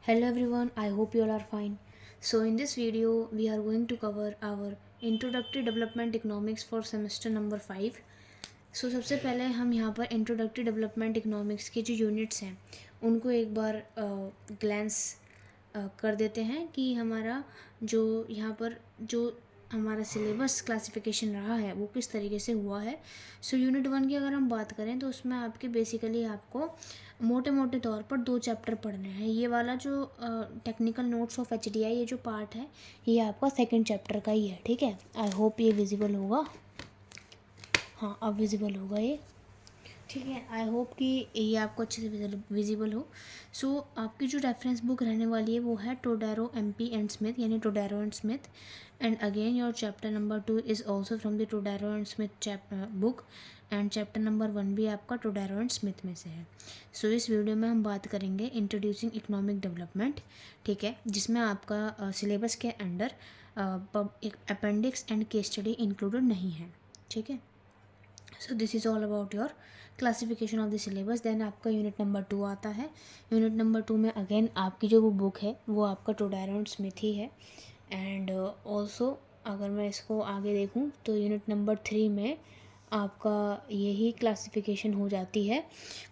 Hello everyone, I hope you all are fine. So in this video we are going to cover our introductory development economics for semester number 5. So सबसे पहले हम यहाँ पर introductory development economics के जो units हैं उनको एक बार ग्लैंस कर देते हैं कि हमारा जो यहाँ पर जो हमारा सिलेबस क्लासिफिकेशन रहा है वो किस तरीके से हुआ है। सो यूनिट 1 की अगर हम बात करें तो उसमें आपके बेसिकली आपको मोटे मोटे तौर पर 2 चैप्टर पढ़ने हैं। ये वाला जो टेक्निकल नोट्स ऑफ HDI ये जो पार्ट है ये आपका सेकंड चैप्टर का ही है, ठीक है। आई होप ये विजिबल होगा। हाँ, अब विजिबल होगा ये, ठीक है। आई होप कि ये आपको अच्छे से विजिबल हो। सो आपकी जो रेफरेंस बुक रहने वाली है वो है टोडेरो MP एंड स्मिथ, यानी Todaro and Smith. And again your chapter number 2 is also from the Todaro and Smith book, and chapter number 1 भी आपका टोडेरो एंड स्मिथ में से है। सो इस वीडियो में हम बात करेंगे इंट्रोड्यूसिंग इकोनॉमिक डेवलपमेंट, ठीक है, जिसमें आपका सिलेबस के अंडर एक appendix and case study included नहीं है, ठीक है। So this is all about your classification of the syllabus. Then आपका यूनिट नंबर 2 आता है। यूनिट नंबर 2 में अगेन आपकी जो वो बुक है वो आपका टोडेरो एंड स्मिथ ही है। एंड ऑल्सो अगर मैं इसको आगे देखूँ तो यूनिट नंबर 3 में आपका यही क्लासिफिकेशन हो जाती है,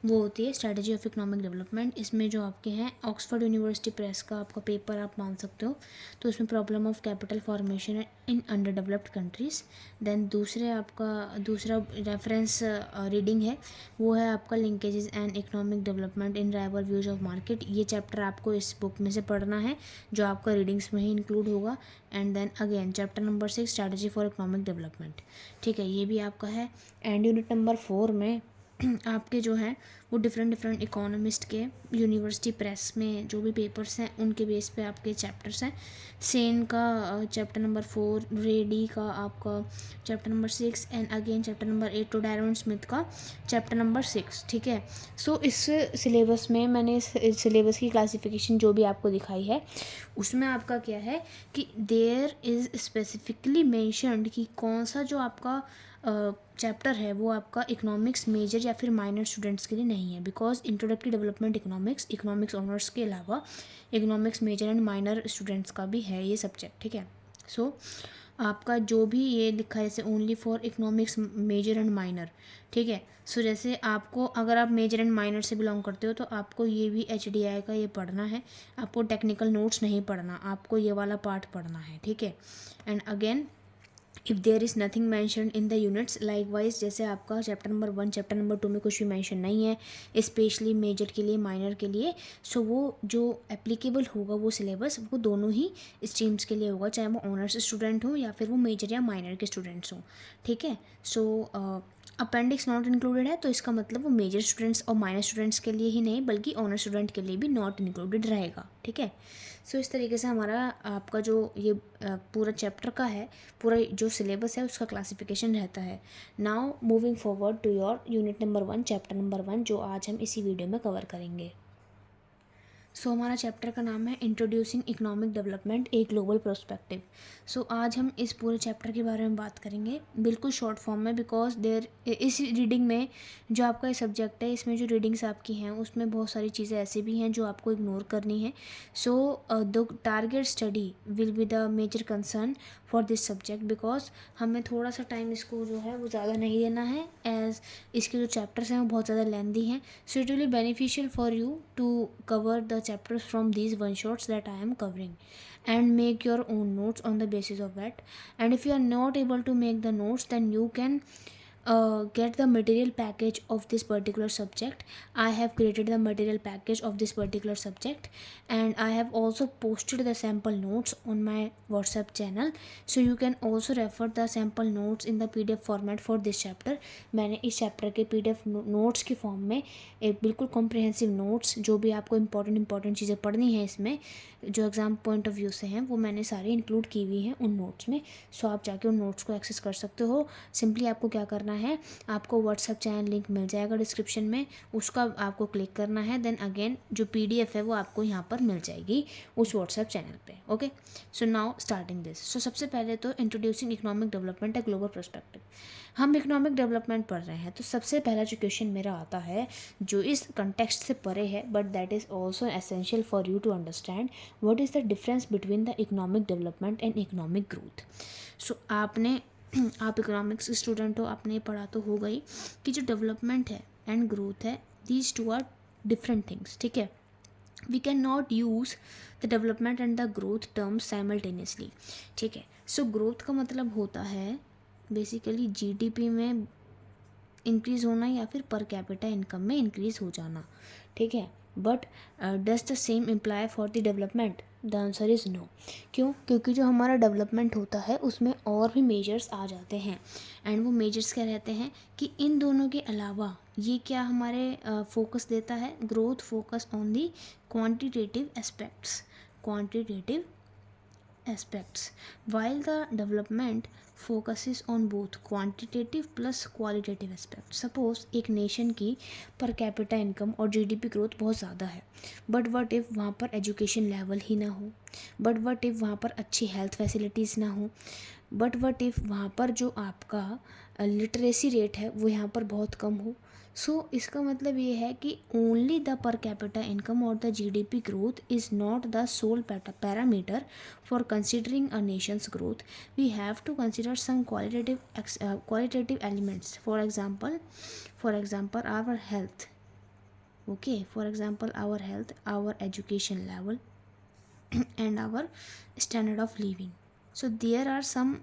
वो होती है स्ट्रेटजी ऑफ इकोनॉमिक डेवलपमेंट। इसमें जो आपके हैं ऑक्सफोर्ड यूनिवर्सिटी प्रेस का आपका पेपर आप मान सकते हो, तो इसमें problem of capital formation in under developed countries. Then दूसरा रेफरेंस रीडिंग है वो है आपका linkages and economic development in rival views of market. ये चैप्टर आपको इस बुक में से पढ़ना है जो आपका रीडिंग्स में ही इंक्लूड होगा। And then again chapter number 6 strategy for economic development, ठीक है, ये भी आपका है। एंड यूनिट नंबर 4 में आपके जो हैं वो डिफरेंट इकोनॉमिस्ट के यूनिवर्सिटी प्रेस में जो भी पेपर्स हैं उनके बेस पे आपके चैप्टर्स हैं। सेन का चैप्टर नंबर 4, रेडी का आपका chapter number 6, and again chapter number 8 Todaro and Smith का चैप्टर नंबर 6, ठीक है। सो इस सिलेबस में मैंने इस सिलेबस की क्लासिफिकेशन जो भी आपको दिखाई है उसमें आपका क्या है कि देयर इज़ स्पेसिफिकली मेंशन्ड कि कौन सा जो आपका चैप्टर है वो आपका इकोनॉमिक्स मेजर या फिर माइनर स्टूडेंट्स के लिए नहीं है, because introductory development economics honours के अलावा economics major and minor students का भी है ये सब्जेक्ट, ठीक है। सो आपका जो भी ये लिखा है जैसे only for economics major and minor, ठीक है। सो जैसे आपको अगर आप मेजर एंड माइनर से बिलोंग करते हो तो आपको ये भी HDI का ये पढ़ना है, आपको टेक्निकल नोट्स नहीं पढ़ना, आपको ये वाला पार्ट पढ़ना है, ठीक है। And again if there is nothing mention in the units like wise, जैसे आपका चैप्टर नंबर 1 चैप्टर नंबर 2 में कुछ भी मैंशन नहीं है स्पेशली मेजर के लिए माइनर के लिए, सो वो जो एप्लीकेबल होगा वो सिलेबस वो दोनों ही स्ट्रीम्स के लिए होगा, चाहे वो ऑनर्स स्टूडेंट हो या फिर वो मेजर या माइनर के स्टूडेंट्स हों, ठीक है। सो अपेंडिक्स नॉट इंक्लूडेड है तो इसका मतलब वो मेजर स्टूडेंट्स और माइनर स्टूडेंट्स के लिए ही नहीं बल्कि ऑनर स्टूडेंट के लिए भी नॉट इंक्लूडेड रहेगा, ठीक है। सो इस तरीके से हमारा आपका जो ये पूरा चैप्टर का है, पूरा जो सिलेबस है उसका क्लासिफिकेशन रहता है। Now moving forward to your unit number 1 chapter number 1 जो आज हम इसी वीडियो में कवर करेंगे। सो हमारा चैप्टर का नाम है introducing economic development a global prospective. सो आज हम इस पूरे चैप्टर के बारे में बात करेंगे बिल्कुल शॉर्ट फॉर्म में, बिकॉज देर इस रीडिंग में जो आपका ये सब्जेक्ट है इसमें जो रीडिंग्स आपकी हैं उसमें बहुत सारी चीज़ें ऐसी भी हैं जो आपको इग्नोर करनी है। So the target study will be the major concern for this subject, because हमें थोड़ा सा टाइम इसको जो है वो ज़्यादा नहीं देना है एज इसके जो चैप्टर्स हैं वो बहुत ज़्यादा लेंदी हैं। So it will be beneficial for you to cover the chapters from these one shots that I am covering and make your own notes on the basis of that. And if you are not able to make the notes then you can get the material package of this particular subject. I have created the material package of this particular subject and I have also posted the sample notes on my WhatsApp channel, so you can also refer the sample notes in the PDF format for this chapter. मैंने इस chapter के PDF notes की form में एक बिल्कुल comprehensive notes जो भी आपको इंपॉर्टेंट चीज़ें पढ़नी है इसमें जो एग्ज़ाम पॉइंट ऑफ व्यू से हैं वो मैंने सारे इंक्लूड की हुई हैं उन नोट्स में। सो आप जाके उन नोट्स को एक्सेस कर सकते हो। सिंपली आपको क्या करना करना है, आपको व्हाट्सएप चैनल लिंक मिल जाएगा डिस्क्रिप्शन में, उसका आपको क्लिक करना है। देन अगेन जो PDF है वो आपको यहाँ पर मिल जाएगी उस व्हाट्सएप चैनल पे। Okay, so now starting this. So सबसे पहले तो introducing economic development a global perspective. हम इकोनॉमिक डेवलपमेंट पढ़ रहे हैं, तो सबसे पहला जो क्वेश्चन मेरा आता है जो इस कंटेक्स्ट से परे है, but that is also essential for you to understand what is the difference between the economic development and economic growth. So आपने आप इकोनॉमिक्स स्टूडेंट हो, आपने पढ़ा तो होगा ही कि जो डेवलपमेंट है एंड ग्रोथ है, these two are different things. ठीक है, we can not use the development and the growth terms simultaneously. ठीक है, सो ग्रोथ का मतलब होता है बेसिकली GDP में इंक्रीज़ होना या फिर पर कैपिटा इनकम में इंक्रीज़ हो जाना। ठीक है, but does the same imply for the development? The answer is no. क्यों? क्योंकि जो हमारा डेवलपमेंट होता है उसमें और भी मेजर्स आ जाते हैं, एंड वो मेजर्स क्या रहते हैं कि इन दोनों के अलावा ये क्या हमारे फोकस देता है? Growth focus on the quantitative aspects, quantitative aspects, while the development focuses on both quantitative plus qualitative aspects. Suppose एक नेशन की पर कैपिटा इनकम और GDP ग्रोथ बहुत ज़्यादा है, बट वट इफ़ वहाँ पर एजुकेशन लेवल ही ना हो, बट वट इफ़ वहाँ पर अच्छी हेल्थ फैसिलिटीज़ ना हो, बट वट इफ़ वहाँ पर जो आपका लिटरेसी रेट है वो यहाँ पर बहुत कम हो। सो इसका मतलब ये है कि only the per capita income और the GDP growth is not the sole parameter for considering a nation's growth. We have to consider some qualitative elements. For example our health. Okay, for example our health, our education level and our standard of living. So there are some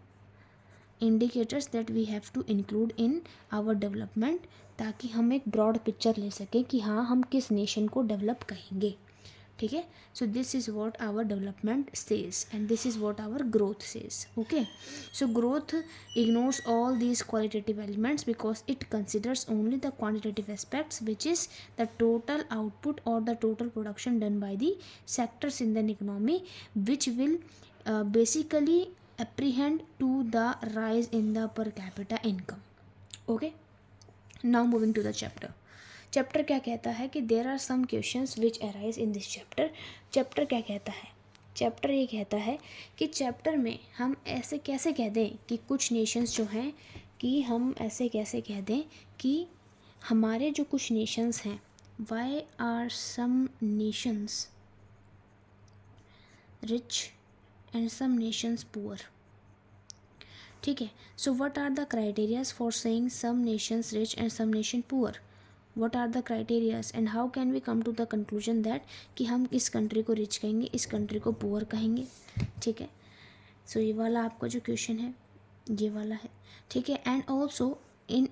indicators that we have to include in our development, ताकि हम एक broad picture ले सकें कि हाँ हम किस nation को डेवलप कहेंगे। ठीक है, so this is what our development says and this is what our growth says. Okay, so growth ignores all these qualitative elements because it considers only the quantitative aspects which is the total output और the total production done by the sectors in the economy which will basically apprehend to the rise in the per capita income. Okay, now moving to the chapter. Chapter क्या कहता है कि there are some questions which arise in this chapter. Chapter क्या कहता है? Chapter ये कहता है कि चैप्टर में हम ऐसे कैसे कह दें कि कुछ नेशंस जो हैं, कि हम ऐसे कैसे कह दें कि हमारे जो कुछ नेशंस हैं, why are some nations rich and some nations poor. ठीक है, so what are the criteria for saying some nations rich and some nation poor? What are the criteria and how can we come to the conclusion that कि हम इस country को rich कहेंगे, इस country को poor कहेंगे? ठीक है, सो ये वाला आपका जो क्वेश्चन है ये वाला है। ठीक है, and also in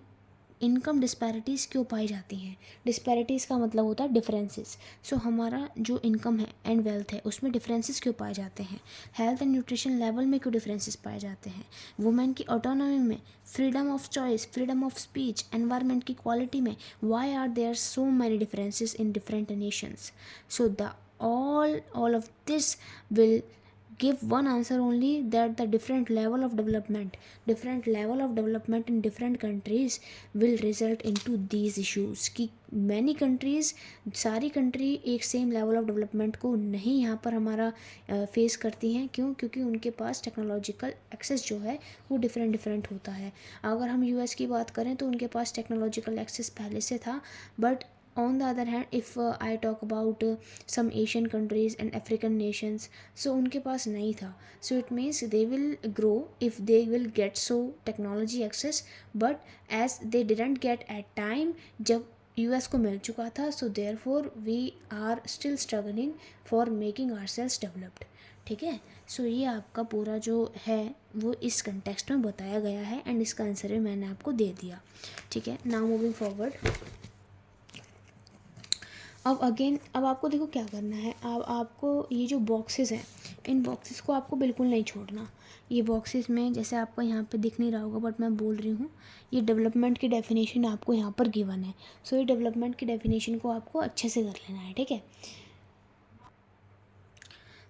income disparities क्यों पाई जाती हैं? डिस्पैरिटीज़ का मतलब होता है डिफरेंसेस। सो हमारा जो इनकम है एंड वेल्थ है उसमें डिफरेंसेस क्यों पाए जाते हैं? हेल्थ एंड न्यूट्रिशन लेवल में क्यों डिफरेंसेस पाए जाते हैं? वुमेन की ऑटोनॉमी में, freedom of choice, freedom of speech, environment की क्वालिटी में, why are there so many differences in different nations? So the all of this will give one answer only, that the different level of development in different countries will result into these issues कि many countries, सारी country एक same level of development को नहीं यहाँ पर हमारा face करती हैं। क्यों? क्योंकि उनके पास टेक्नोलॉजिकल एक्सेस जो है वो डिफरेंट होता है। अगर हम US की बात करें तो उनके पास टेक्नोलॉजिकल एक्सेस पहले से था, but on the other hand if I talk about some Asian countries and African nations, so उनके पास नहीं था. So it means they will grow if they will get so technology access, but as they didn't get at time जब US को मिल चुका था, so therefore we are still struggling for making ourselves developed. ठीक है, सो ये आपका पूरा जो है वो इस कंटेक्स्ट में बताया गया है एंड इसका आंसर भी मैंने आपको दे दिया. ठीक है, नाउ मूविंग फॉरवर्ड. अब अगेन अब आपको देखो क्या करना है. अब आपको ये जो बॉक्सेस हैं, इन बॉक्सेस को आपको बिल्कुल नहीं छोड़ना. ये बॉक्सेस में जैसे आपको यहाँ पे दिख नहीं रहा होगा बट मैं बोल रही हूँ, ये डेवलपमेंट की डेफिनेशन आपको यहाँ पर गिवन है. सो ये डेवलपमेंट की डेफिनेशन को आपको अच्छे से कर लेना है. ठीक है,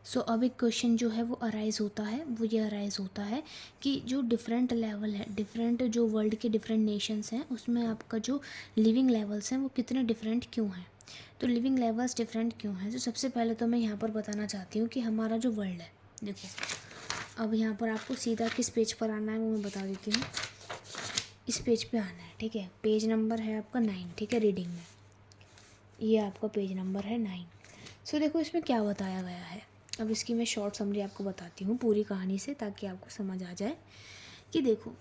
सो अब एक क्वेश्चन जो है वो अराइज़ होता है, वो ये अराइज़ होता है कि जो डिफरेंट लेवल है, डिफरेंट जो वर्ल्ड के डिफरेंट नेशंस हैं उसमें आपका जो लिविंग लेवल्स हैं वो कितने डिफरेंट क्यों हैं। तो लिविंग लेवल्स डिफरेंट क्यों हैं, तो सबसे पहले तो मैं यहाँ पर बताना चाहती हूँ कि हमारा जो वर्ल्ड है, देखो अब यहाँ पर आपको सीधा किस पेज पर आना है वो मैं बता देती हूँ। इस पेज पे आना है, ठीक है। पेज नंबर है आपका 9, ठीक है, रीडिंग में ये आपका पेज नंबर है 9। सो देखो इसमें क्या बताया गया है। अब इसकी मैं शॉर्ट समरी आपको बताती हूँ पूरी कहानी से, ताकि आपको समझ आ जाए कि देखो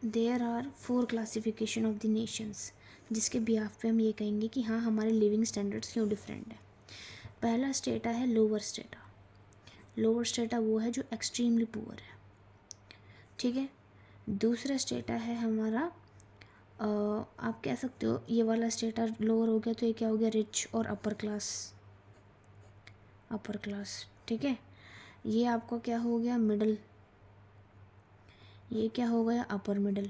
there are 4 classification of the nations, जिसके बिहाफ पे हम ये कहेंगे कि हाँ हमारे लिविंग स्टैंडर्ड्स क्यों डिफरेंट है। पहला स्टेटा है लोअर स्टेटा। लोअर स्टेटा वो है जो एक्सट्रीमली पुअर है, ठीक है। दूसरा स्टेटा है हमारा आप कह सकते हो ये वाला स्टेटा लोअर हो गया तो ये क्या हो गया, रिच और अपर क्लास, अपर क्लास, ठीक है। ये आपका क्या हो गया, मिडल, ये क्या हो गया, अपर मिडल,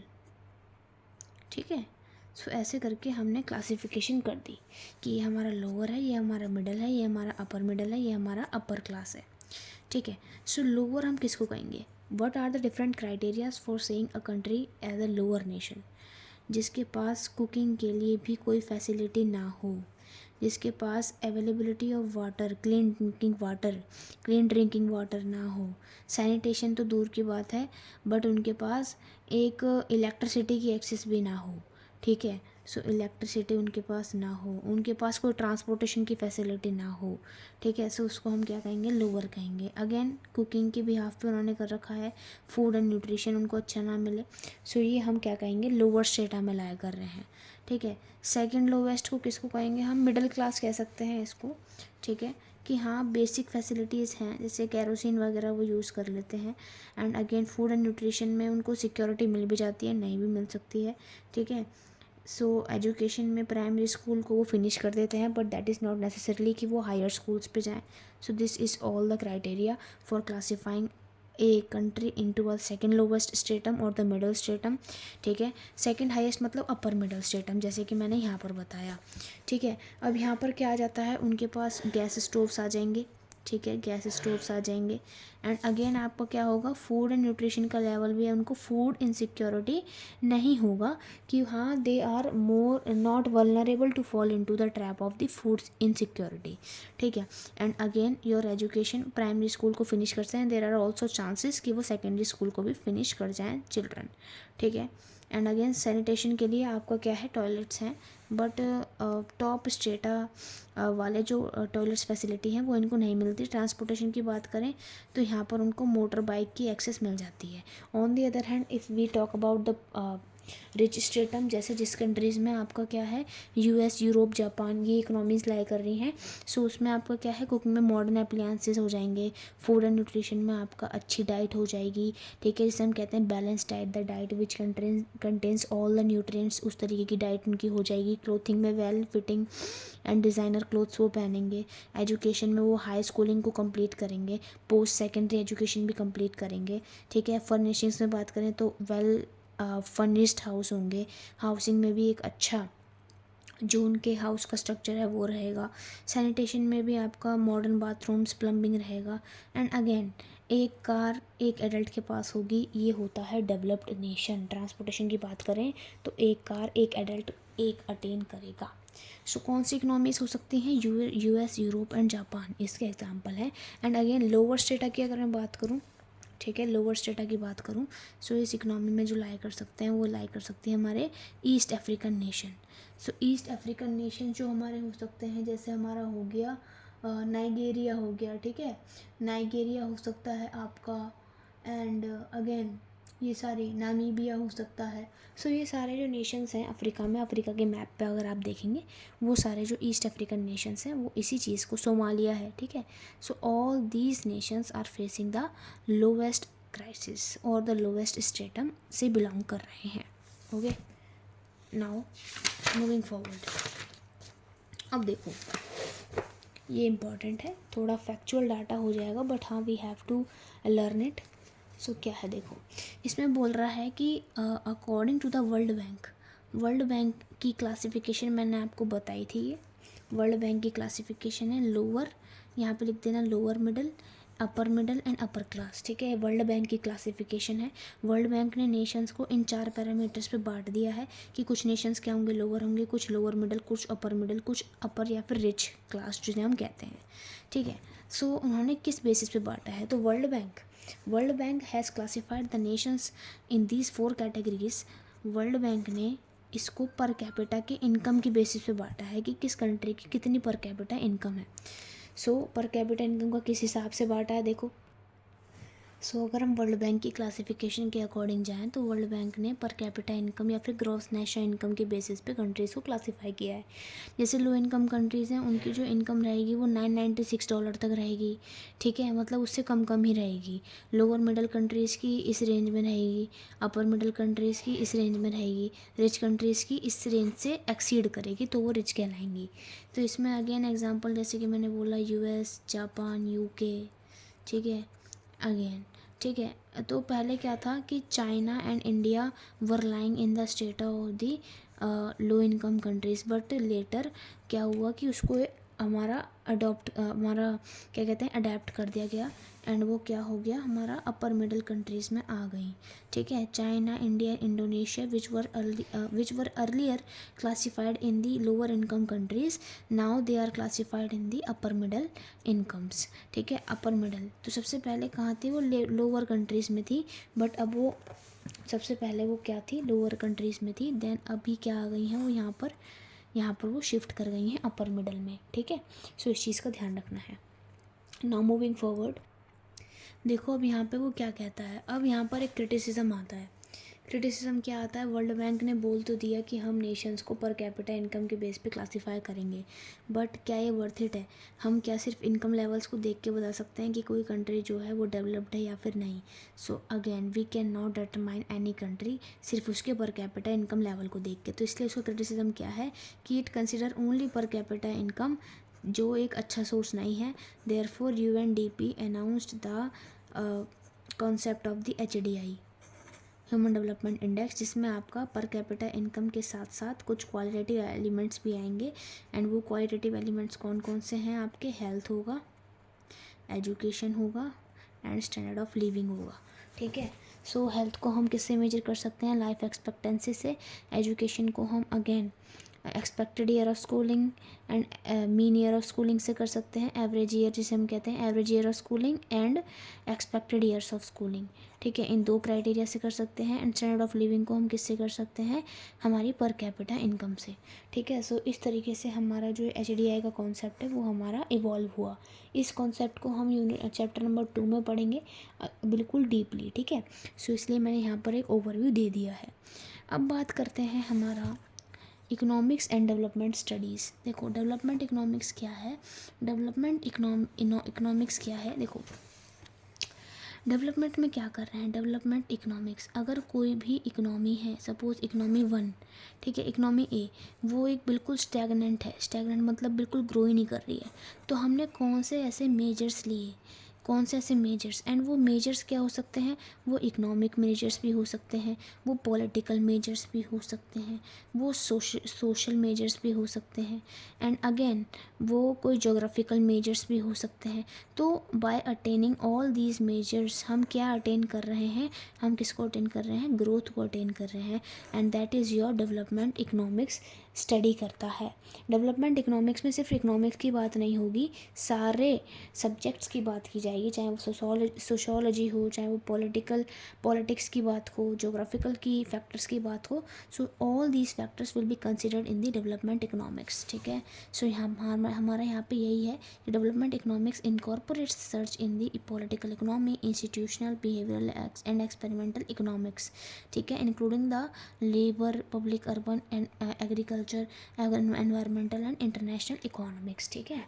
ठीक है। सो ऐसे करके हमने क्लासिफिकेशन कर दी कि ये हमारा लोअर है, ये हमारा मिडल है, ये हमारा अपर मिडल है, ये हमारा अपर क्लास है, ठीक है। सो लोअर हम किसको कहेंगे, what are the different criterias for saying a country as a lower nation, जिसके पास कुकिंग के लिए भी कोई फैसिलिटी ना हो, जिसके पास availability of water, clean drinking water ना हो, सैनिटेशन तो दूर की बात है, बट उनके पास एक इलेक्ट्रिसिटी की एक्सेस भी ना हो, ठीक है। सो इलेक्ट्रिसिटी उनके पास ना हो, उनके पास कोई ट्रांसपोर्टेशन की फैसिलिटी ना हो, ठीक है। सो उसको हम क्या कहेंगे, लोअर कहेंगे। अगेन कुकिंग के बिहाफ पे उन्होंने कर रखा है, फूड एंड न्यूट्रिशन उनको अच्छा ना मिले, सो ये हम क्या कहेंगे, लोअर स्टेटा में लाया कर रहे हैं, ठीक है। सेकंड लोवेस्ट को किसको कहेंगे, हम मिडिल क्लास कह सकते हैं इसको, ठीक है, कि हाँ बेसिक फैसिलिटीज़ हैं, जैसे कैरोसिन वगैरह वो यूज़ कर लेते हैं। And again food and nutrition में उनको सिक्योरिटी मिल भी जाती है, नहीं भी मिल सकती है, ठीक है। सो एजुकेशन में प्राइमरी स्कूल को वो फिनिश कर देते हैं, but that is not necessarily कि वो हायर स्कूल्स पे जाएं। सो this is all the criteria for classifying a country into a second lowest stratum और द मिडल स्टेटम, ठीक है। सेकंड हाईएस्ट मतलब अपर मिडल स्टेटम, जैसे कि मैंने यहाँ पर बताया, ठीक है। अब यहाँ पर क्या आ जाता है, उनके पास गैस स्टोव्स आ जाएंगे, ठीक है, गैस स्टोव्स आ जाएंगे। एंड अगेन आपका क्या होगा, फूड एंड न्यूट्रिशन का लेवल भी है, उनको फूड इनसिक्योरिटी नहीं होगा, कि हाँ they are more not vulnerable to fall into the trap of the food insecurity, ठीक है। And again your education primary school को फिनिश करते हैं, देर आर ऑल्सो चांसेस कि वो सेकेंडरी स्कूल को भी फिनिश कर जाएँ चिल्ड्रन, ठीक है। एंड अगेन सैनिटेशन के लिए आपका क्या है, टॉयलेट्स हैं, बट टॉप स्टेटा वाले जो टॉयलेट्स फैसिलिटी हैं वो इनको नहीं मिलती। ट्रांसपोर्टेशन की बात करें तो यहाँ पर उनको मोटर बाइक की एक्सेस मिल जाती है। On the other hand if we talk about the rich stratum, जैसे जिस कंट्रीज़ में आपका क्या है, यूएस, यूरोप, जापान, ये इकोनॉमीज़ लाई कर रही हैं, सो उसमें आपका क्या है, कुकिंग में मॉडर्न अप्लायंसेस हो जाएंगे, फूड एंड न्यूट्रिशन में आपका अच्छी डाइट हो जाएगी, ठीक है, जिसे हम कहते हैं balance diet, the diet which contains all the nutrients, उस तरीके की डाइट उनकी हो जाएगी। क्लोथिंग में well fitting and designer clothes वो पहनेंगे। एजुकेशन में वो हाई स्कूलिंग को कंप्लीट करेंगे, पोस्ट सेकेंडरी एजुकेशन भी कंप्लीट करेंगे, ठीक है। फर्निशिंग्स में बात करें तो वेल फर्निश्ड हाउस होंगे, हाउसिंग में भी एक अच्छा जो उनके हाउस का स्ट्रक्चर है वो रहेगा। सैनिटेशन में भी आपका मॉडर्न बाथरूम्स, प्लम्बिंग रहेगा। एंड अगेन एक कार एक एडल्ट के पास होगी, ये होता है डेवलप्ड नेशन। ट्रांसपोर्टेशन की बात करें तो एक कार एक एडल्ट एक अटेन करेगा। सो कौन सी इकनॉमीज हो सकती हैं, यूएस, यूरोप एंड जापान, इसके एग्जाम्पल है। एंड अगेन लोअर स्टेटा की अगर मैं बात करूँ, ठीक है, लोअर स्टेटा की बात करूँ, सो इस इकनॉमी में जो लाई कर सकते हैं वो लाई कर सकते हैं हमारे ईस्ट अफ्रीकन नेशन। सो ईस्ट अफ्रीकन नेशन जो हमारे हो सकते हैं, जैसे हमारा हो गया नाइजीरिया हो गया, ठीक है, नाइजीरिया हो सकता है आपका। एंड अगेन ये सारी नामीबिया हो सकता है। सो ये सारे जो नेशंस हैं अफ्रीका में, अफ्रीका के मैप पे अगर आप देखेंगे वो सारे जो ईस्ट अफ्रीकन नेशंस हैं वो इसी चीज़ को, सोमालिया है, ठीक है। So all these nations are facing the lowest crisis और द लोवेस्ट स्टेटम से बिलोंग कर रहे हैं, ओके। नाउ मूविंग फॉरवर्ड, अब देखो ये इम्पॉर्टेंट है, थोड़ा फैक्चुअल डाटा हो जाएगा, बट हाँ we have to learn it. So क्या है, देखो इसमें बोल रहा है कि according to the world bank की क्लासिफिकेशन मैंने आपको बताई थी, ये वर्ल्ड बैंक की क्लासिफिकेशन है लोअर, यहाँ पे लिख देना lower middle, upper middle and upper class, ठीक है। वर्ल्ड बैंक की क्लासिफिकेशन है। वर्ल्ड बैंक ने नेशंस को इन 4 पैरामीटर्स पे बांट दिया है कि कुछ नेशंस क्या होंगे, लोअर होंगे, कुछ लोअर मिडल, कुछ अपर मिडल, कुछ अपर या फिर रिच क्लास जिन्हें हम कहते हैं, ठीक है। सो उन्होंने किस बेसिस पे बांटा है, तो world bank has classified the Nations in these 4 categories. World bank ने इसको पर कैपिटा के इनकम की बेसिस पे बांटा है कि किस कंट्री की कितनी पर कैपिटा इनकम है। सो पर कैपिटा इनकम का किस हिसाब से बांटा है देखो। सो अगर हम वर्ल्ड बैंक की क्लासिफिकेशन के अकॉर्डिंग जाएं तो वर्ल्ड बैंक ने पर कैपिटा इनकम या फिर ग्रॉस नेशनल इनकम के बेसिस पे कंट्रीज़ को क्लासीफाई किया है। जैसे लो इनकम कंट्रीज़ हैं उनकी जो इनकम रहेगी वो $996 तक रहेगी, ठीक है, मतलब उससे कम कम ही रहेगी। लोअर मिडिल कंट्रीज़ की इस रेंज में रहेगी, अपर मिडिल कंट्रीज़ की इस रेंज में रहेगी, रिच कंट्रीज़ की इस रेंज से एक्सीड करेगी तो वो रिच कहलाएंगी। तो इसमें अगेन एग्जांपल जैसे कि मैंने बोला यूएस, जापान, यूके, ठीक है, अगेन, ठीक है। तो पहले क्या था कि China and India were lying in the state of the low income countries, but later क्या हुआ कि उसको हमारा क्या कहते हैं अडेप्ट कर दिया गया एंड वो क्या हो गया हमारा अपर मिडिल कंट्रीज़ में आ गई, ठीक है। China, India, Indonesia which were earlier classified in the lower income countries, now they are classified in the upper middle incomes, ठीक है। अपर मिडल तो सबसे पहले कहाँ थी वो लोअर कंट्रीज़ में थी, बट अब वो सबसे पहले वो क्या थी लोअर कंट्रीज़ में थी, देन अभी क्या आ गई हैं वो यहाँ पर वो शिफ्ट कर गई हैं अपर मिडल में, ठीक है। सो इस चीज़ का ध्यान रखना है। नाउ मूविंग फॉरवर्ड, देखो अब यहाँ पे वो क्या कहता है, अब यहाँ पर एक क्रिटिसिज्म आता है। क्रिटिसिज्म क्या आता है, वर्ल्ड बैंक ने बोल तो दिया कि हम नेशंस को पर कैपिटा इनकम के बेस पे क्लासीफाई करेंगे, बट क्या ये वर्थ इट है? हम क्या सिर्फ इनकम लेवल्स को देख के बता सकते हैं कि कोई कंट्री जो है वो डेवलप्ड है या फिर नहीं? So again we can not determine any country सिर्फ उसके पर कैपिटा इनकम लेवल को देख के। तो इसलिए उसका क्रिटिसिज्म क्या है कि इट कंसिडर ओनली पर कैपिटा इनकम, जो एक अच्छा सोर्स नहीं है। Therefore UNDP announced the concept of the HDI, human development index, जिसमें आपका पर कैपिटा इनकम के साथ साथ कुछ क्वालिटेटिव एलिमेंट्स भी आएंगे। एंड वो क्वालिटेटिव एलिमेंट्स कौन कौन से हैं आपके, हेल्थ होगा, एजुकेशन होगा एंड स्टैंडर्ड ऑफ लिविंग होगा, ठीक है। सो हेल्थ को हम किससे मेजर कर सकते हैं, लाइफ एक्सपेक्टेंसी से। एजुकेशन को हम again expected year of schooling and mean year of schooling से कर सकते हैं, एवरेज ईयर जिसे हम कहते हैं average year of schooling and expected years of schooling, ठीक है। इन 2 क्राइटेरिया से कर सकते हैं। एंड स्टैंडर्ड ऑफ लिविंग को हम किससे कर सकते हैं, हमारी पर कैपिटा इनकम से, ठीक है। सो इस तरीके से हमारा जो HDI का कॉन्सेप्ट है वो हमारा इवॉल्व हुआ। इस कॉन्सेप्ट को हम चैप्टर नंबर 2 में पढ़ेंगे बिल्कुल डीपली, ठीक है। सो इसलिए मैंने यहाँ पर एक ओवरव्यू दे दिया है। अब बात करते हैं हमारा इकोनॉमिक्स एंड डेवलपमेंट स्टडीज़। देखो डेवलपमेंट इकोनॉमिक्स क्या है, डेवलपमेंट इकोनॉमिक्स क्या है, देखो डेवलपमेंट में क्या कर रहे हैं, डेवलपमेंट इकोनॉमिक्स, अगर कोई भी इकोनॉमी है, सपोज इकोनॉमी 1, ठीक है, इकोनॉमी A, वो एक बिल्कुल स्टैगनेंट है, स्टैगनेंट मतलब बिल्कुल ग्रो ही नहीं कर रही है, तो हमने कौन से ऐसे मेजर्स लिए, कौन से ऐसे मेजर्स, एंड वो मेजर्स क्या हो सकते हैं, वो इकोनॉमिक मेजर्स भी हो सकते हैं, वो पॉलिटिकल मेजर्स भी हो सकते हैं, वो सोशल मेजर्स भी हो सकते हैं, एंड अगेन वो कोई जोग्राफिकल मेजर्स भी हो सकते हैं। तो by attaining all these measures हम क्या अटेन कर रहे हैं, हम किसको अटेन कर रहे हैं, ग्रोथ को अटेन कर रहे हैं, and that is your development economics study करता है। डेवलपमेंट इकोनॉमिक्स में सिर्फ इकोनॉमिक्स की बात नहीं होगी, सारे सब्जेक्ट्स की बात की जाएगी, चाहे वो सोशोलॉजी हो, चाहे वो पॉलिटिक्स की बात हो, जोग्राफिकल की फैक्टर्स की बात हो। सो all these factors will be considered in the development economics, ठीक है। सो हमारा यहाँ पे यही है कि development economics incorporates search in the political economy, institutional, behavioural and experimental economics, ठीक है, including the labour, public, urban and agriculture, environmental and international economics, ठीक है।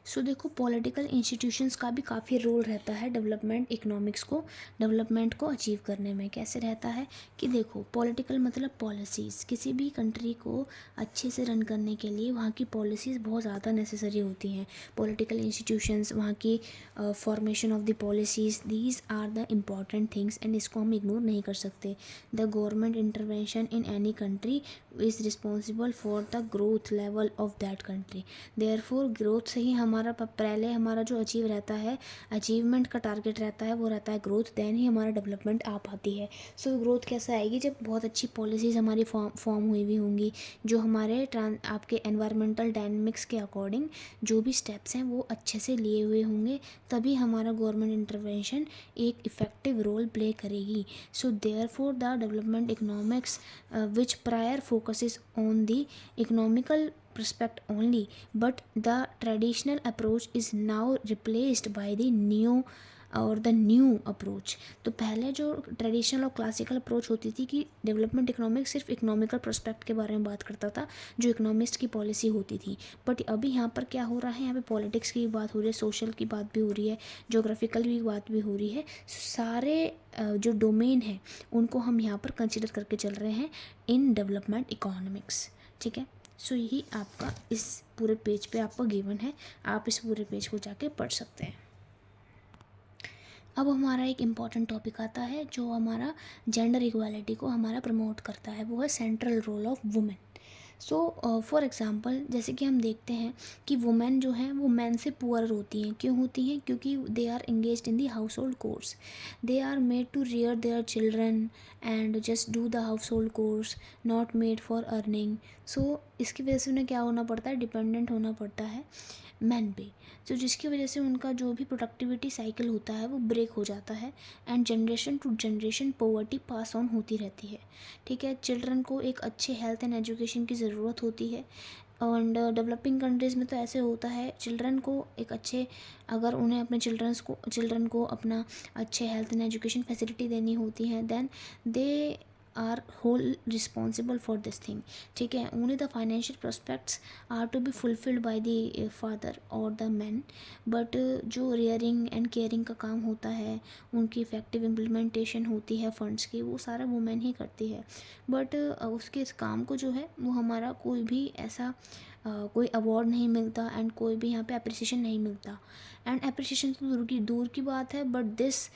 सो देखो पॉलिटिकल इंस्टीट्यूशंस का भी काफ़ी रोल रहता है डेवलपमेंट को अचीव करने में। कैसे रहता है कि देखो पॉलिटिकल मतलब पॉलिसीज़, किसी भी कंट्री को अच्छे से रन करने के लिए वहाँ की पॉलिसीज़ बहुत ज़्यादा नेसेसरी होती हैं। पॉलिटिकल इंस्टीट्यूशंस, वहाँ की formation of the policies, these are the important things and इसको हम इग्नोर नहीं कर सकते। The government intervention in any country is responsible for the growth level of that country. Therefore growth से ही हमारा पहले हमारा जो अचीव रहता है, अचीवमेंट का टारगेट रहता है, वो रहता है ग्रोथ, देन ही हमारा डेवलपमेंट आ पाती है। सो ग्रोथ कैसे आएगी? जब बहुत अच्छी पॉलिसीज़ हमारी फॉर्म हुई हुई होंगी, जो हमारे आपके एनवायरमेंटल डायनेमिक्स के अकॉर्डिंग जो भी स्टेप्स हैं वो अच्छे से लिए हुए होंगे, तभी हमारा गवर्नमेंट इंटरवेंशन एक इफ़ेक्टिव रोल प्ले करेगी। So therefore the development economics which prior focuses on the economical prospect only, but the traditional approach is now replaced by the new approach. तो पहले जो ट्रेडिशनल और क्लासिकल अप्रोच होती थी कि development economics सिर्फ economical prospect के बारे में बात करता था, जो इकोनॉमिस्ट की पॉलिसी होती थी, बट अभी यहाँ पर क्या हो रहा है, यहाँ पे पॉलिटिक्स की बात हो रही है, सोशल की बात भी हो रही है, जोग्राफिकल भी बात भी हो रही है। सारे जो डोमेन है उनको हम यहाँ पर कंसिडर करके चल रहे हैं इन डेवलपमेंट इकोनॉमिक्स। ठीक है, सो यही आपका इस पूरे पेज पे आपको गिवन है, आप इस पूरे पेज को जाके पढ़ सकते हैं। अब हमारा एक इम्पॉर्टेंट टॉपिक आता है जो हमारा जेंडर इक्वालिटी को हमारा प्रमोट करता है, वो है central role of women. So for example जैसे कि हम देखते हैं कि वुमेन जो हैं वो मैन से पुअर होती हैं। क्यों होती हैं? क्योंकि they are engaged in the household chores, they are made to rear their children and just do the household chores, not made for earning. So इसकी वजह से उन्हें क्या होना पड़ता है? डिपेंडेंट होना पड़ता है मैन पे। तो जिसकी वजह से उनका जो भी प्रोडक्टिविटी साइकिल होता है वो ब्रेक हो जाता है and generation to generation poverty pass on होती रहती है। ठीक है, चिल्ड्रन को एक अच्छे हेल्थ एंड एजुकेशन की ज़रूरत होती है, एंड डेवलपिंग कंट्रीज़ में तो ऐसे होता है, चिल्ड्रन को एक अच्छे, अगर उन्हें अपने चिल्ड्रन को अपना अच्छे हेल्थ एंड एजुकेशन फैसिलिटी देनी होती है, then they are whole responsible for this thing. ठीक है, only the financial prospects are to be fulfilled by the father और द मैन, बट जो रियरिंग एंड केयरिंग का काम होता है, उनकी इफ़ेक्टिव इम्प्लीमेंटेशन होती है फंड्स की, वो सारा वुमेन ही करती है। बट उसके इस काम को जो है वो हमारा कोई भी ऐसा कोई अवार्ड नहीं मिलता एंड कोई भी यहाँ पे अप्रिसिएशन नहीं मिलता। एंड अप्रिसिएशन तो दूर की बात है, but this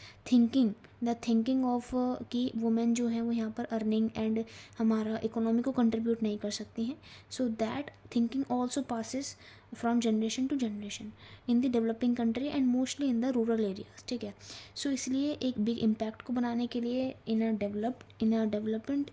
the thinking of कि वुमेन जो है वो यहाँ पर अर्निंग एंड हमारा इकोनॉमी को कंट्रीब्यूट नहीं कर सकती हैं, so that thinking also passes from generation to generation in the developing country and mostly in the rural areas. ठीक है, सो इसलिए एक बिग इम्पैक्ट को बनाने के लिए इन अ डेवलपमेंट,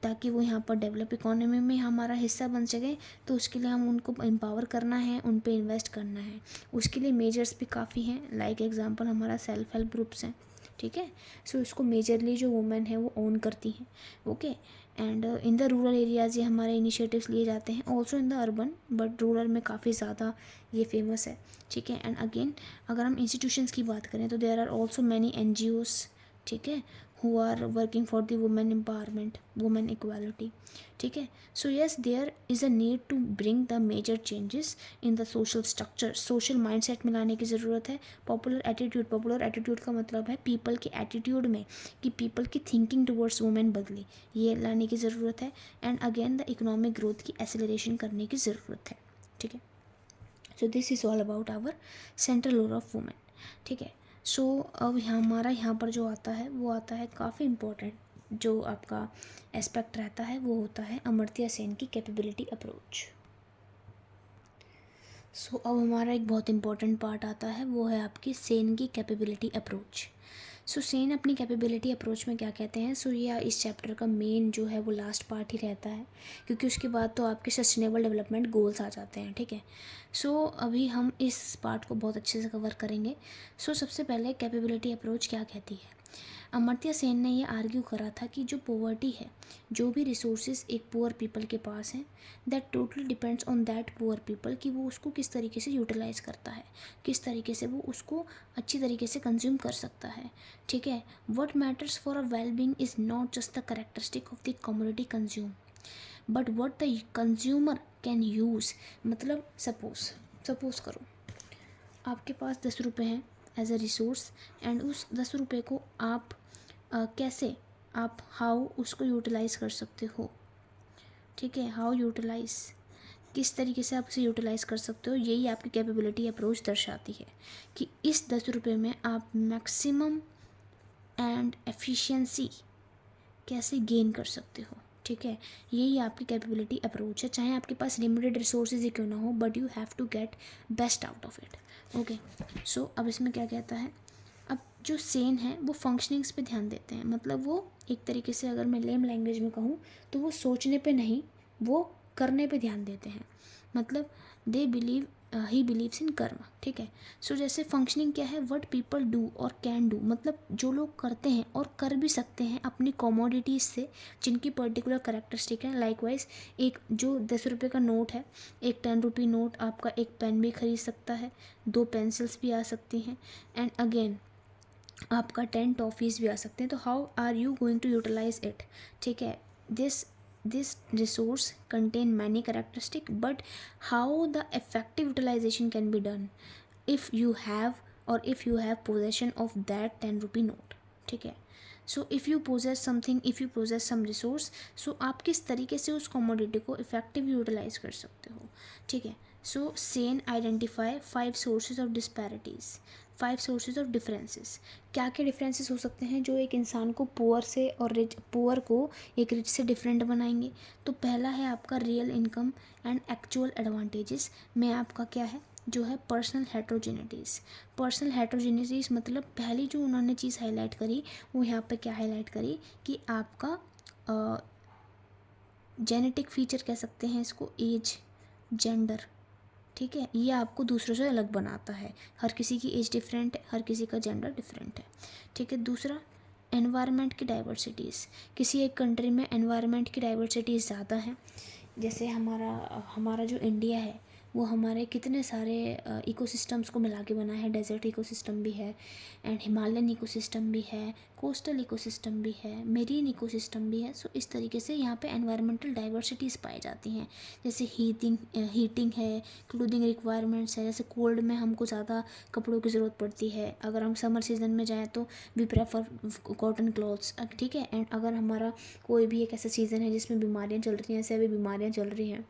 ताकि वो यहाँ पर डेवलप इकोनॉमी में हमारा हिस्सा बन सके, तो उसके लिए हम उनको एम्पावर करना है, उन पे इन्वेस्ट करना है। उसके लिए मेजर्स भी काफ़ी हैं, लाइक एग्जांपल हमारा सेल्फ हेल्प ग्रुप्स हैं। ठीक है, सो इसको मेजरली जो वुमेन है वो ओन करती हैं। Okay, and in the rural areas ये हमारे इनिशिएटिव्स लिए जाते हैं, also in the urban, but rural में काफ़ी ज़्यादा ये फेमस है। ठीक है, एंड अगेन अगर हम इंस्टीट्यूशंस की बात करें तो there are also many NGOs, ठीक है, who are working for the women empowerment, women equality. ठीक है, so yes, there is a need to bring the major changes in the social structure, social mindset में लाने की ज़रूरत है। popular attitude का मतलब है people के attitude में, कि people की thinking towards women बदले, ये लाने की ज़रूरत है। and again the economic growth की acceleration करने की ज़रूरत है। ठीक है, so this is all about our central role of women। ठीक है, सो अब हमारा यहाँ पर जो आता है वो आता है काफ़ी इम्पोर्टेंट, जो आपका एस्पेक्ट रहता है वो होता है अमर्त्य सेन की कैपेबिलिटी अप्रोच। सो अब हमारा एक बहुत इम्पॉर्टेंट पार्ट आता है, वो है आपकी सेन की कैपेबिलिटी अप्रोच। सो सेन अपनी कैपेबिलिटी अप्रोच में क्या कहते हैं? सो ये इस चैप्टर का मेन जो है वो लास्ट पार्ट ही रहता है, क्योंकि उसके बाद तो आपके सस्टेनेबल डेवलपमेंट गोल्स आ जाते हैं। ठीक है, सो अभी हम इस पार्ट को बहुत अच्छे से कवर करेंगे। सो सबसे पहले कैपेबिलिटी अप्रोच क्या कहती है? अमर्त्य सेन ने ये आर्ग्यू करा था कि जो पॉवर्टी है, जो भी रिसोर्सेज एक पुअर पीपल के पास हैं, that totally depends on that poor people, कि वो उसको किस तरीके से यूटिलाइज़ करता है, किस तरीके से वो उसको अच्छी तरीके से कंज्यूम कर सकता है। ठीक है, what matters for a well being is not just the characteristic of the commodity consume, but what the consumer can use. मतलब सपोज करो आपके पास 10 रुपये हैं एज अ रिसोर्स, एंड उस 10 रुपये को आप कैसे, आप हाउ उसको यूटिलाइज़ कर सकते हो, ठीक है, हाउ यूटिलाइज़, किस तरीके से आप उसे यूटिलाइज़ कर सकते हो, यही आपकी कैपेबिलिटी अप्रोच दर्शाती है कि इस 10 रुपये में आप मैक्सिमम एंड एफिशिएंसी कैसे गेन कर सकते हो, ठीक है, यही आपकी कैपेबिलिटी अप्रोच है। चाहे आपके पास लिमिटेड रिसोर्सेज ही क्यों ना हो, but you have to get best out of it. Okay, so अब इसमें क्या कहता है, अब जो सेन है वो फंक्शनिंग्स पे ध्यान देते हैं, मतलब वो एक तरीके से अगर मैं लेम लैंग्वेज में कहूँ तो वो सोचने पे नहीं, वो करने पे ध्यान देते हैं, मतलब they believe, he believes in कर्म, ठीक है। सो जैसे फंक्शनिंग क्या है, व्हाट पीपल डू और कैन डू, मतलब जो लोग करते हैं और कर भी सकते हैं अपनी कॉमोडिटीज़ से जिनकी पर्टिकुलर करेक्टरिस्टिक है। लाइकवाइज एक जो 10 रुपये का नोट है, एक 10 रुपी नोट आपका एक पेन भी खरीद सकता है, 2 पेंसिल्स भी आ सकती हैं, एंड अगेन आपका 10 टॉफ़ीज़ भी आ सकते हैं। तो how are you going to utilise it, ठीक है, this resource contain many characteristic, but how the effective utilization can be done if you have, or if you have possession of that 10 rupee note, ठीक है। So if you possess something, if you possess some resource, so आप किस तरीके से उस commodity को effective utilise कर सकते हो, ठीक है। So Sen identify 5 sources of disparities, 5 sources of differences. क्या क्या डिफरेंसेस हो सकते हैं जो एक इंसान को पुअर से और रिच, पुअर को एक रिच से डिफरेंट बनाएंगे। तो पहला है आपका real income and actual advantages में आपका क्या है, जो है पर्सनल हेट्रोजेनिटीज़। पर्सनल हेट्रोजेनिटीज़ मतलब पहली जो उन्होंने चीज़ हाईलाइट करी वो यहाँ पे क्या हाईलाइट करी कि आपका जेनेटिक फीचर कह सकते हैं इसको, एज, जेंडर, ठीक है, ये आपको दूसरों से अलग बनाता है। हर किसी की एज डिफरेंट है, हर किसी का जेंडर डिफरेंट है, ठीक है। दूसरा, एनवायरनमेंट की डाइवर्सिटीज़। किसी एक कंट्री में एनवायरनमेंट की डाइवर्सिटीज़ ज़्यादा है, जैसे हमारा जो इंडिया है वो हमारे कितने सारे इकोसिस्टम्स को मिला के बना है। डेजर्ट इकोसिस्टम भी है, एंड हिमालयन इकोसिस्टम भी है, कोस्टल इकोसिस्टम भी है, मेरीन इकोसिस्टम भी है। सो इस तरीके से यहाँ पे एनवायरमेंटल डाइवर्सिटीज़ पाई जाती हैं। जैसे हीटिंग है, क्लोथिंग रिक्वायरमेंट्स है, जैसे कोल्ड में हमको ज़्यादा कपड़ों की ज़रूरत पड़ती है, अगर हम समर सीजन में जाएँ तो वी प्रेफर कॉटन क्लॉथ्स, ठीक है। एंड अगर हमारा कोई भी एक ऐसा सीज़न है जिसमें बीमारियाँ चल रही हैं, जैसे अभी बीमारियाँ चल रही हैं,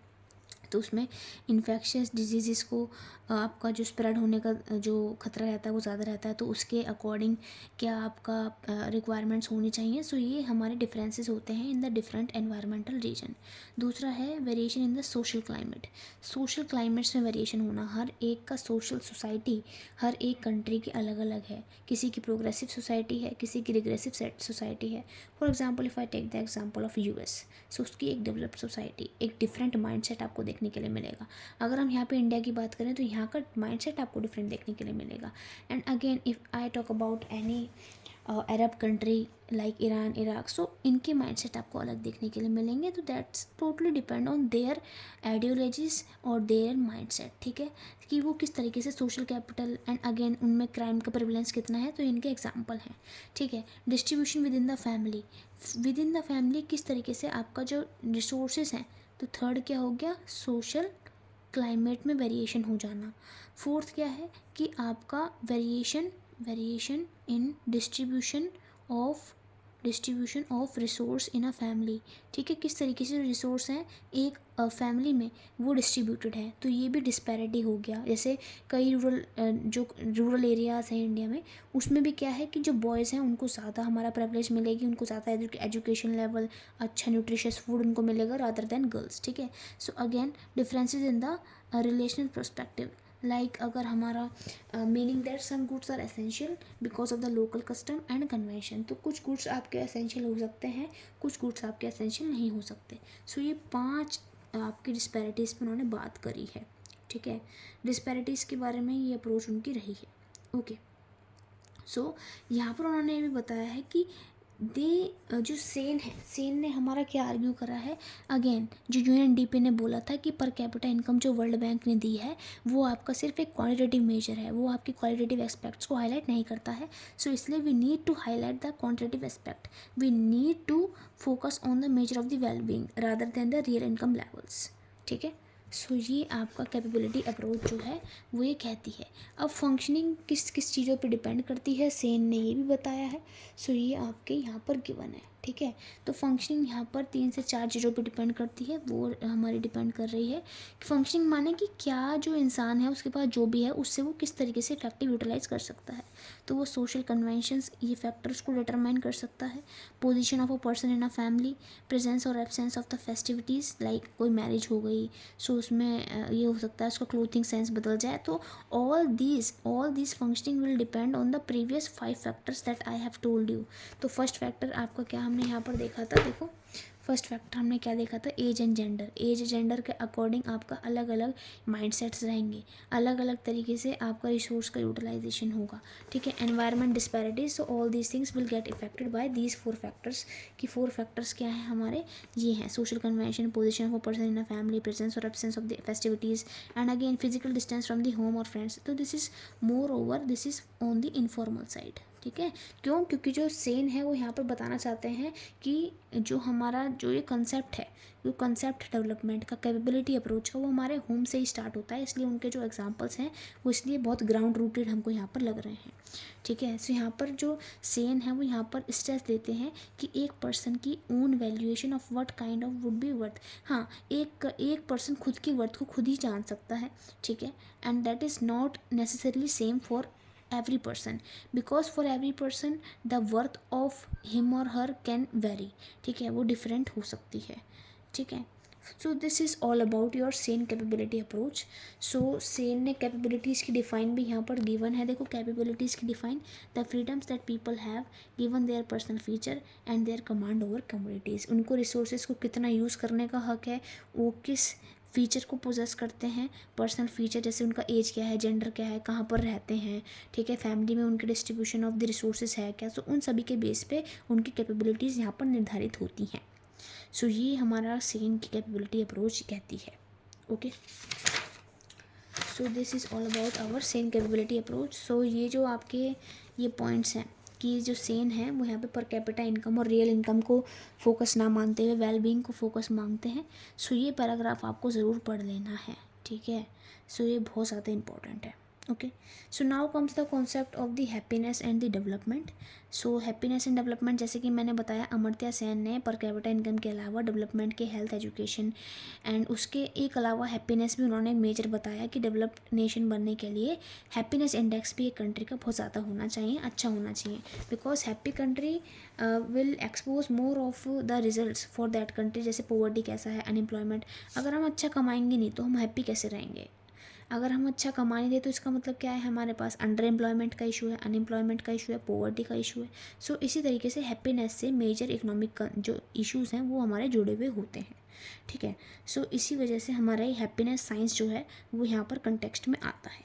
तो उसमें इन्फेक्शियस डिजीज़ को आपका जो स्प्रेड होने का जो खतरा रहता है वो ज़्यादा रहता है, तो उसके अकॉर्डिंग क्या आपका रिक्वायरमेंट्स होनी चाहिए। सो ये हमारे डिफरेंसेस होते हैं in the different environmental region. दूसरा है variation in the social climate. Social climates में वेरिएशन होना, हर एक का सोशल सोसाइटी हर एक कंट्री की अलग अलग है। किसी की प्रोग्रेसिव सोसाइटी है, किसी की रिग्रेसिव सोसाइटी है। For example if I take the example of US, so उसकी एक डेवलप्ड सोसाइटी, एक डिफरेंट माइंडसेट आपको देखने के लिए मिलेगा। अगर हम यहाँ पे इंडिया की बात करें तो यहाँ का माइंडसेट आपको डिफरेंट देखने के लिए मिलेगा। And again if I talk about any Arab country like Iran, Iraq, so इनके माइंडसेट आपको अलग देखने के लिए मिलेंगे। तो that's totally depend on their ideologies और देयर माइंडसेट, ठीक है, कि वो किस तरीके से सोशल कैपिटल, एंड अगेन उनमें क्राइम का प्रेवलेंस कितना है, तो इनके एग्जाम्पल हैं, ठीक है। Distribution within the family, within the family किस तरीके से आपका जो रिसोर्सेज हैं। तो थर्ड क्या हो गया, सोशल क्लाइमेट में वेरिएशन हो जाना। फोर्थ क्या है कि आपका variation in distribution of resource in a family, ठीक है, किस तरीके से रिसोर्स हैं एक फैमिली में वो डिस्ट्रीब्यूटेड है, तो ये भी डिस्पैरिटी हो गया। जैसे कई रूरल एरियाज़ हैं इंडिया में, उसमें भी क्या है कि जो बॉयज़ हैं उनको ज़्यादा हमारा प्रिविलेज मिलेगी, उनको ज़्यादा एजुकेशन लेवल, अच्छा न्यूट्रिशियस फूड उनको मिलेगा रादर देन गर्ल्स, ठीक है। So again differences in the relational perspective, like अगर हमारा meaning that some goods are essential because of the local custom and convention, तो कुछ गुड्स आपके एसेंशियल हो सकते हैं, कुछ गुड्स आपके एसेंशियल नहीं हो सकते। सो ये 5 आपकी डिस्पैरिटीज़ पर उन्होंने बात करी है, ठीक है। डिस्पैरिटीज़ के बारे में ये अप्रोच उनकी रही है, ओके। सो यहाँ पर उन्होंने ये भी बताया है कि जो सेन ने हमारा क्या आर्ग्यू करा है, अगेन जो UNDP ने बोला था कि पर कैपिटा इनकम जो वर्ल्ड बैंक ने दी है वो आपका सिर्फ एक क्वालिटेटिव मेजर है, वो आपकी क्वालिटेटिव एस्पेक्ट्स को हाईलाइट नहीं करता है। सो इसलिए we need to highlight the quantitative aspect, we need to focus on the measure of the well being rather than the real income levels, ठीक है। सो ये आपका कैपेबिलिटी अप्रोच जो है वो ये कहती है। अब फंक्शनिंग किस किस चीज़ों पे डिपेंड करती है, सेन ने ये भी बताया है। सो ये आपके यहाँ पर गिवन है, ठीक है। तो फंक्शनिंग यहाँ पर 3 से 4 चीज़ों पे डिपेंड करती है, वो हमारी डिपेंड कर रही है। फंक्शनिंग माने कि क्या जो इंसान है उसके पास जो भी है उससे वो किस तरीके से इफेक्टिव यूटिलाइज कर सकता है। तो वो सोशल कन्वेंशंस ये फैक्टर्स को डिटरमाइन कर सकता है। Position of a person in a family, presence और absence of the festivities, like कोई मैरिज हो गई सो उसमें ये हो सकता है उसका क्लोथिंग सेंस बदल जाए। तो all these functioning will depend on the previous 5 factors that I have told you. तो फर्स्ट फैक्टर आपका क्या हमने यहाँ पर देखा था, देखो फर्स्ट फैक्टर हमने क्या देखा था, age and gender. Age gender के अकॉर्डिंग आपका अलग अलग माइंडसेट्स रहेंगे, अलग अलग तरीके से आपका रिसोर्स का यूटिलाइजेशन होगा, ठीक है। Environment disparities, so all these things will get affected by these 4 factors. कि 4 फैक्टर्स क्या हैं हमारे, ये हैं social convention, position of a person in a family, presence और absence of the festivities, and again physical distance from the home और friends. तो this is more over, this is on the informal side, ठीक है। क्यों, क्योंकि जो सेन है वो यहाँ पर बताना चाहते हैं कि जो हमारा जो ये कंसेप्ट है, जो कंसेप्ट डेवलपमेंट का कैपेबिलिटी अप्रोच है वो हमारे होम से ही स्टार्ट होता है, इसलिए उनके जो एग्जांपल्स हैं वो इसलिए बहुत ग्राउंड रूटेड हमको यहाँ पर लग रहे हैं, ठीक है। सो यहाँ पर जो सेन है वो यहाँ पर स्ट्रेस देते हैं कि एक पर्सन की own valuation of what kind of would be worth. हाँ, एक पर्सन खुद की वर्थ को खुद ही जान सकता है, ठीक है। And that is not necessarily same for every person, because for every person the worth of him or her can vary, ठीक है, वो डिफरेंट हो सकती है, ठीक है। So this is all about your Sen capability approach. So Sen ने capabilities की डिफ़ाइन भी यहाँ पर गिवन है, देखो कैपेबिलिटीज़ की define, the freedoms that people have given their personal feature and their command over communities. उनको रिसोर्सेज को कितना यूज़ करने का हक है, वो किस फीचर को पोजेस करते हैं, पर्सनल फीचर जैसे उनका एज क्या है, जेंडर क्या है, कहाँ पर रहते हैं, ठीक है, फैमिली में उनके डिस्ट्रीब्यूशन ऑफ द रिसोर्सेज है क्या, सो उन सभी के बेस पे उनकी कैपेबिलिटीज़ यहाँ पर निर्धारित होती हैं। सो ये हमारा सेन की कैपेबिलिटी अप्रोच कहती है, okay. So this is all about our Sen capability approach. So ये जो आपके ये पॉइंट्स हैं कि जो सेन है वो यहाँ पे पर कैपिटा इनकम और रियल इनकम को फोकस ना मानते हुए वेलबींग को फोकस मांगते हैं। सो ये पैराग्राफ आपको ज़रूर पढ़ लेना है, ठीक है। सो ये बहुत ज़्यादा इंपॉर्टेंट है, okay. So now comes the concept of the happiness and the development. So happiness and development, जैसे कि मैंने बताया, अमर्त्य सेन ने पर कैपिटा इनकम के अलावा डेवलपमेंट के हेल्थ, एजुकेशन एंड उसके एक अलावा हैप्पीनेस भी उन्होंने मेजर बताया कि डेवलप्ड नेशन बनने के लिए हैप्पीनेस इंडेक्स भी एक कंट्री का बहुत ज़्यादा होना चाहिए, अच्छा होना चाहिए, because happy country will expose more of the results for that country. जैसे पॉवर्टी कैसा है, अनएम्प्लॉयमेंट, अगर हम अच्छा कमाएंगे नहीं तो हम हैप्पी कैसे रहेंगे। अगर हम अच्छा कमा नहीं दे तो इसका मतलब क्या है, हमारे पास अंडर एम्प्लॉयमेंट का इशू है, अनएम्प्लॉयमेंट का इशू है, पॉवर्टी का इशू है। सो इसी तरीके से हैप्पीनेस से मेजर इकोनॉमिक जो इश्यूज़ हैं वो हमारे जुड़े हुए होते हैं, ठीक है। सो इसी वजह से हमारा ये हैप्पीनेस साइंस जो है वो यहाँ पर कंटेक्स्ट में आता है।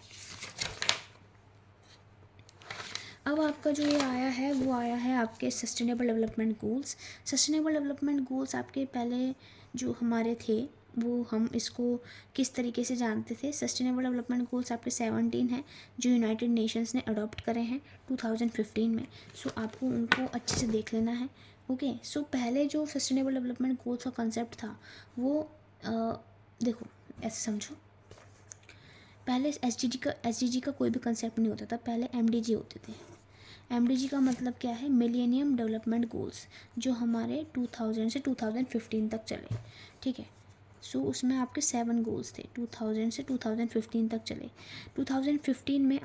अब आपका जो ये आया है वो आया है आपके sustainable development goals. Sustainable development goals आपके पहले जो हमारे थे वो हम इसको किस तरीके से जानते थे। सस्टेनेबल डेवलपमेंट गोल्स आपके 17 हैं जो यूनाइटेड नेशंस ने अडॉप्ट करे हैं 2015 में। सो आपको उनको अच्छे से देख लेना है, ओके। सो पहले जो सस्टेनेबल डेवलपमेंट गोल्स का कंसेप्ट था वो देखो ऐसे समझो, पहले एसडीजी का कोई भी कंसेप्ट नहीं होता था, पहले एमडीजी होते थे। एमडीजी का मतलब क्या है, मिलेनियम डेवलपमेंट गोल्स, जो हमारे 2000 से 2015 तक चले, ठीक है। सो उसमें आपके 7 गोल्स थे, 2000 से 2015 तक चले। 2015 में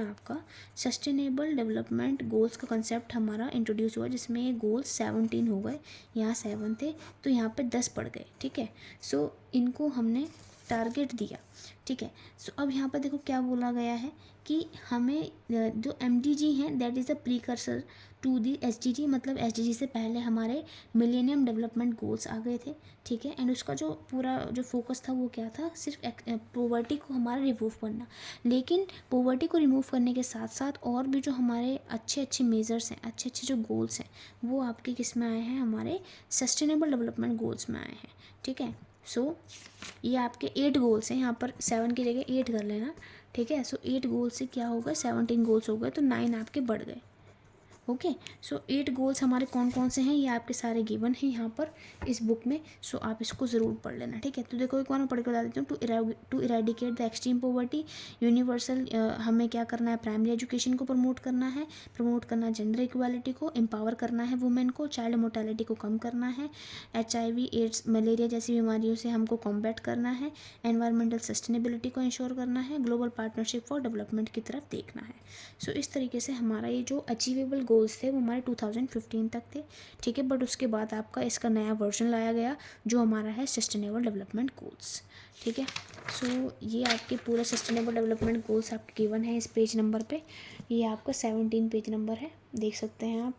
आपका सस्टेनेबल डेवलपमेंट गोल्स का कंसेप्ट हमारा इंट्रोड्यूस हुआ, जिसमें ये गोल्स 17 हो गए, यहाँ 7 थे तो यहाँ पे 10 पड़ गए, ठीक है। सो इनको हमने टारगेट दिया, ठीक है। सो अब यहाँ पर देखो क्या बोला गया है कि हमें जो एमडीजी हैं that is the precursor to the SDG, मतलब एसडीजी से पहले हमारे मिलेनियम डेवलपमेंट गोल्स आ गए थे, ठीक है। एंड उसका जो पूरा जो फोकस था वो क्या था, सिर्फ पॉवर्टी को हमारा रिमूव करना। लेकिन पॉवर्टी को रिमूव करने के साथ साथ और भी जो हमारे अच्छे अच्छे मेजर्स हैं, अच्छे अच्छे जो गोल्स हैं वो आपके किस में आए हैं, हमारे सस्टेनेबल डेवलपमेंट गोल्स में आए हैं, ठीक है। सो ये आपके 8 गोल्स हैं, यहाँ पर 7 की जगह 8 कर लेना, ठीक है। सो 8 गोल्स से क्या होगा, 17 गोल्स हो गए तो 9 आपके बढ़ गए, ओके, सो 8 गोल्स हमारे कौन कौन से हैं ये आपके सारे गिवन हैं यहाँ पर इस बुक में। सो आप इसको ज़रूर पढ़ लेना, ठीक है। तो देखो एक बार मैं पढ़ के बता देती हूँ। To eradicate the extreme poverty, universal, हमें क्या करना है, प्राइमरी एजुकेशन को प्रमोट करना है, जेंडर इक्वालिटी को, एम्पावर करना है वुमेन को, चाइल्ड मोर्टेलिटी को कम करना है, HIV एड्स मलेरिया जैसी बीमारियों से हमको कॉम्बैट करना है, एनवायरमेंटल सस्टेनेबिलिटी को इंश्योर करना है, ग्लोबल पार्टनरशिप फॉर डेवलपमेंट की तरफ देखना है। सो इस तरीके से हमारा ये जो अचीवेबल गोल्स थे वो हमारे 2015 तक थे, ठीक है। बट उसके बाद आपका इसका नया वर्जन लाया गया जो हमारा है सस्टेनेबल डेवलपमेंट गोल्स, ठीक है। सो ये आपके पूरे सस्टेनेबल डेवलपमेंट गोल्स आपके गिवन है इस पेज नंबर पे। ये आपका 17 पेज नंबर है, देख सकते हैं आप,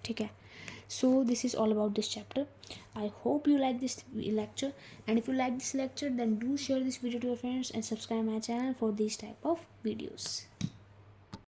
ठीक है। So this is all about this chapter. I hope you like this lecture, and if you like this lecture then do share this video to your friends and subscribe my channel for these type of videos.